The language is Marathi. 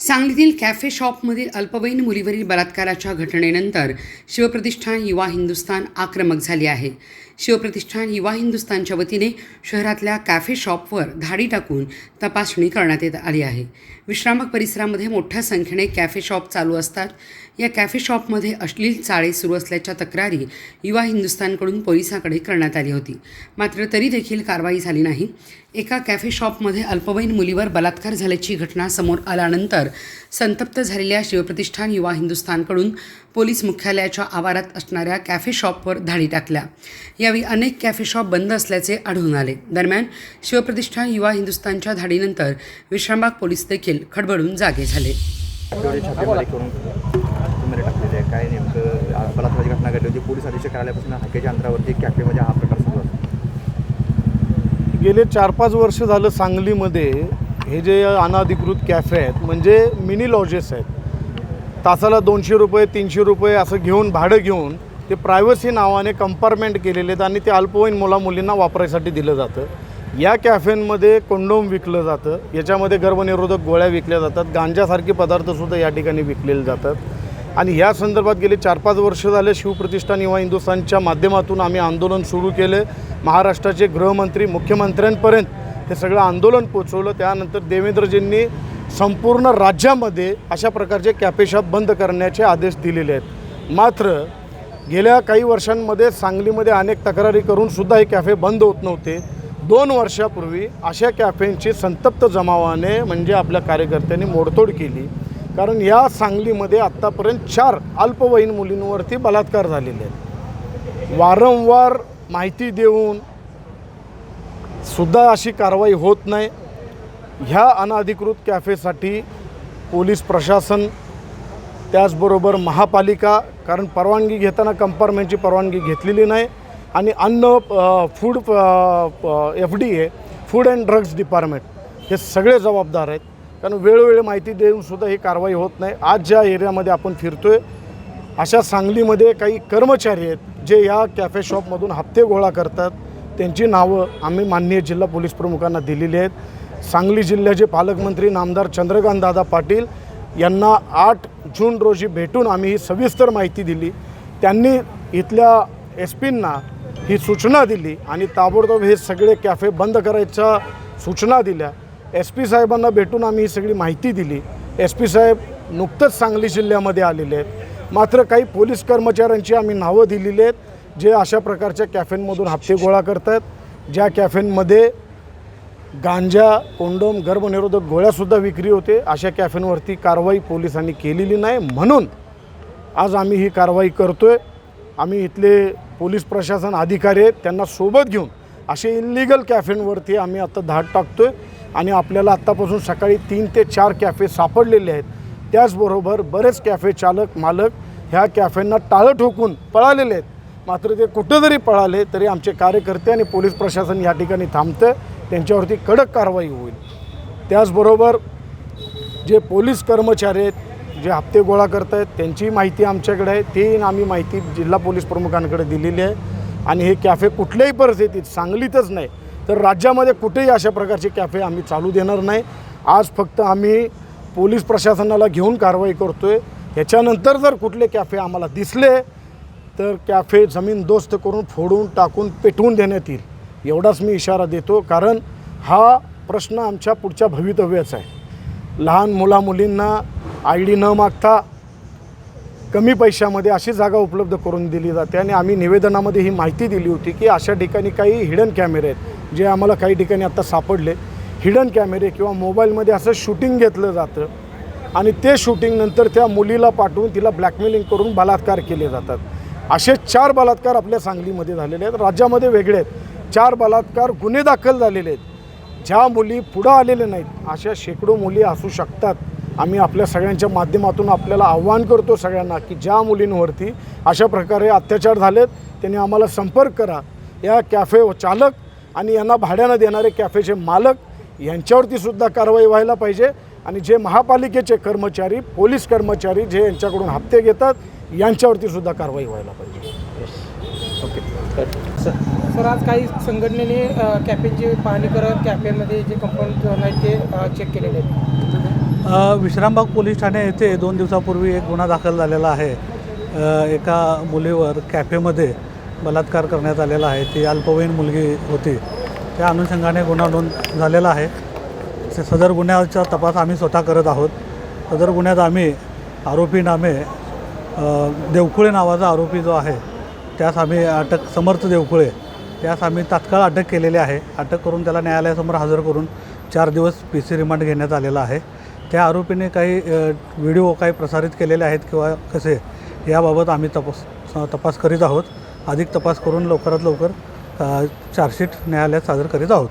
सांगलीतील कॅफे शॉपमधील अल्पवयीन मुलीवरील बलात्काराच्या घटनेनंतर शिवप्रतिष्ठान युवा हिंदुस्थान आक्रमक झाली आहे. शिवप्रतिष्ठान युवा हिंदुस्थानच्या वतीने शहरातल्या कॅफे शॉपवर धाडी टाकून तपासणी करण्यात येत आली आहे. विश्रामक परिसरामध्ये मोठ्या संख्येने कॅफे शॉप चालू असतात. या कॅफे शॉपमध्ये अश्लील चाळे सुरू असल्याच्या तक्रारी युवा हिंदुस्थानकडून पोलिसांकडे करण्यात आली होती. मात्र तरी देखील कारवाई झाली नाही. एका कॅफे शॉपमध्ये अल्पवयीन मुलीवर बलात्कार झाल्याची घटना समोर आल्यानंतर संतप्त झालेल्या शिवप्रतिष्ठान युवा हिंदुस्थानकडून पोलीस मुख्यालयाच्या आवारात असणाऱ्या कॅफे शॉपवर धाडी टाकल्या. यावेळी अनेक कॅफे शॉप बंद असल्याचे आढळून आले. दरम्यान शिवप्रतिष्ठान युवा हिंदुस्थानच्या धाडीनंतर विश्रामबाग पोलीस देखील खडबडून जागे झाले. काय नेमकं बलात्काराची घटना घडली होती. पोलीस अधीक्षक कार्यालयापासून हाकेच्या अंतरावरती कॅफेमध्ये हा प्रकार सुरू होता. गेले 4-5 वर्ष झालं सांगलीमध्ये हे जे अनधिकृत कॅफे आहेत म्हणजे मिनी लॉजेस आहेत. तासाला 200 रुपये 300 रुपये असं घेऊन भाडं घेऊन ते प्रायव्हसी नावाने कंपार्टमेंट केलेले आहेत आणि ते अल्पवयीन मुलामुलींना वापरायसाठी दिलं जातं. या कॅफेंमध्ये कंडोम विकलं जातं, याच्यामध्ये गर्भनिरोधक गोळ्या विकल्या जातात, गांजासारखे पदार्थसुद्धा या ठिकाणी विकलेले जातात. आणि या संदर्भात गेले 4-5 वर्ष झाले शिवप्रतिष्ठान युवा हिंदुस्थानच्या माध्यमातून आम्ही आंदोलन सुरू केले. महाराष्ट्राचे गृहमंत्री मुख्यमंत्र्यांपर्यंत हे सगळं आंदोलन पोचवलं. त्यानंतर देवेंद्रजींनी संपूर्ण राज्यामध्ये अशा प्रकारचे कॅफे शॉप बंद करण्याचे आदेश दिलेले आहेत. मात्र गेल्या काही वर्षांमध्ये सांगलीमध्ये अनेक तक्रारी करूनसुद्धा हे कॅफे बंद होत नव्हते. 2 वर्षापूर्वी अशा कॅफेंची संतप्त जमावाने म्हणजे आपल्या कार्यकर्त्यांनी मोडतोड केली. कारण या सांगलीमध्ये आत्तापर्यंत 4 अल्पवयीन मुलींवरती बलात्कार झालेले आहेत. वारंवार माहिती देऊन सुद्धा अशी कारवाई होत नाही. ह्या अनधिकृत कॅफेसाठी पोलीस प्रशासन त्याचबरोबर महापालिका, कारण परवानगी घेताना कंपार्टमेंटची परवानगी घेतलेली नाही आणि food FDA food and drugs department हे सगळे जबाबदार आहेत. कारण वेळोवेळी माहिती देऊनसुद्धा ही कारवाई होत नाही. आज ज्या एरियामध्ये आपण फिरतो आहे अशा सांगलीमध्ये काही कर्मचारी आहेत जे या कॅफे शॉपमधून हप्ते गोळा करतात. त्यांची नावं आम्ही माननीय जिल्हा पोलीस प्रमुखांना दिलेली आहेत. सांगली जिल्ह्याचे पालकमंत्री नामदार चंद्रकांत दादा पाटील यांना 8 जून रोजी भेटून आम्ही ही सविस्तर माहिती दिली. त्यांनी इथल्या SP ही सूचना दिली आणि ताबडतोब हे सगळे कॅफे बंद करायच्या सूचना दिल्या. SP साहेबांना भेटून आम्ही ही सगळी माहिती दिली. SP साहेब नुकतंच सांगली जिल्ह्यामध्ये आलेले आहेत. मात्र काही पोलीस कर्मचाऱ्यांची आम्ही नावं दिलेली आहेत जे अशा प्रकारच्या कॅफेंमधून हप्ते गोळा करतात. ज्या कॅफेंमध्ये गांजा, कोंडोम, गर्भनिरोधक गोळ्यासुद्धा विक्री होते. अशा कॅफेंवरती कारवाई पोलिसांनी केलेली नाही. म्हणून आज आम्ही ही कारवाई करतो आहे. आम्ही इथले पोलीस प्रशासन अधिकारी आहेत त्यांना सोबत घेऊन असे इल्लीगल कॅफेंवरती आम्ही आता धाड टाकतो आहे आणि आपल्याला आत्तापासून सकाळी 3 ते 4 कॅफे सापडलेले आहेत. त्याचबरोबर बरेच कॅफे चालक मालक ह्या कॅफेंना टाळं ठोकून पळालेले आहेत. मात्र ते कुठं जरी पळाले तरी आमचे कार्यकर्ते आणि पोलीस प्रशासन या ठिकाणी थांबतं. त्यांच्यावरती कडक कारवाई होईल. त्याचबरोबर जे पोलीस कर्मचारी आहेत जे हप्ते गोळा करत आहेत त्यांची माहिती आमच्याकडे आहे. ते आम्ही माहिती जिल्हा पोलीस प्रमुखांकडे दिलेली आहे. आणि हे कॅफे कुठल्याही परिस्थितीत सांगलीतच नाही तर राज्यामध्ये कुठेही अशा प्रकारचे कॅफे आम्ही चालू देणार नाही. आज फक्त आम्ही पोलीस प्रशासनाला घेऊन कारवाई करतो आहे. ह्याच्यानंतर जर कुठले कॅफे आम्हाला दिसले तर कॅफे जमीनदोस्त करून फोडून टाकून पेटवून देण्यात येईल एवढाच मी इशारा देतो. कारण हा प्रश्न आमच्या पुढच्या भवितव्याचा आहे. लहान मुलामुलींना ID न मागता कमी पैशामध्ये अशी जागा उपलब्ध करून दिली जाते. आणि आम्ही निवेदनामध्ये ही माहिती दिली होती की अशा ठिकाणी काही हिडन कॅमेरे आहेत जे आम्हाला काही ठिकाणी आत्ता सापडले. हिडन कॅमेरे किंवा मोबाईलमध्ये असं शूटिंग घेतलं जातं आणि ते शूटिंग नंतर त्या मुलीला पाठवून तिला ब्लॅकमेलिंग करून बलात्कार केले जातात. असे 4 बलात्कार आपल्या सांगलीमध्ये झालेले आहेत. राज्यामध्ये वेगळे आहेत. 4 बलात्कार गुन्हे दाखल झालेले आहेत. ज्या मुली पुढं आलेल्या नाहीत अशा शेकडो मुली असू शकतात. आम्ही आपल्या सगळ्यांच्या माध्यमातून आपल्याला आव्हान करतो सगळ्यांना की ज्या मुलींवरती अशा प्रकारे अत्याचार झालेत त्यांनी आम्हाला संपर्क करा. या कॅफे चालक आणि यांना भाड्यानं देणारे कॅफेचे मालक यांच्यावरती सुद्धा कारवाई व्हायला पाहिजे. आणि जे महापालिकेचे कर्मचारी, पोलीस कर्मचारी जे यांच्याकडून हप्ते घेतात यांच्यावरती सुद्धा कारवाई व्हायला पाहिजे. ओके सर, आज काही संघटनेने कॅफेची पाहणी करत कॅफेमध्ये जे कंपाऊंड झोन आहेत ते चेक केलेले आहेत. विश्रामबाग पोलीस ठाणे येथे 2 दिवसापूर्वी एक गुन्हा दाखल झालेला आहे. एका मुलीवर कॅफेमध्ये बलात्कार करण्यात आलेला आहे. ती अल्पवयीन मुलगी होती. त्या अनुषंगाने गुन्हा नोंद झालेला आहे. सदर गुन्ह्याचा तपास आम्ही स्वतः करत आहोत. सदर गुन्ह्यात आम्ही आरोपी नामे देवकुळे नावाचा आरोपी जो आहे त्यास आम्ही अटक, समर्थ देवकुळे, त्यास आम्ही तात्काळ अटक केलेली आहे. अटक करून त्याला न्यायालयासमोर हजर करून 4 दिवस PC रिमांड घेण्यात आलेला आहे. त्या आरोपीने काही व्हिडिओ काही प्रसारित केलेले आहेत किंवा कसे, याबाबत आम्ही तपास करीत आहोत. अधिक तपास करून लवकरात लवकर चार्जशीट न्यायालयात सादर करीत आहोत.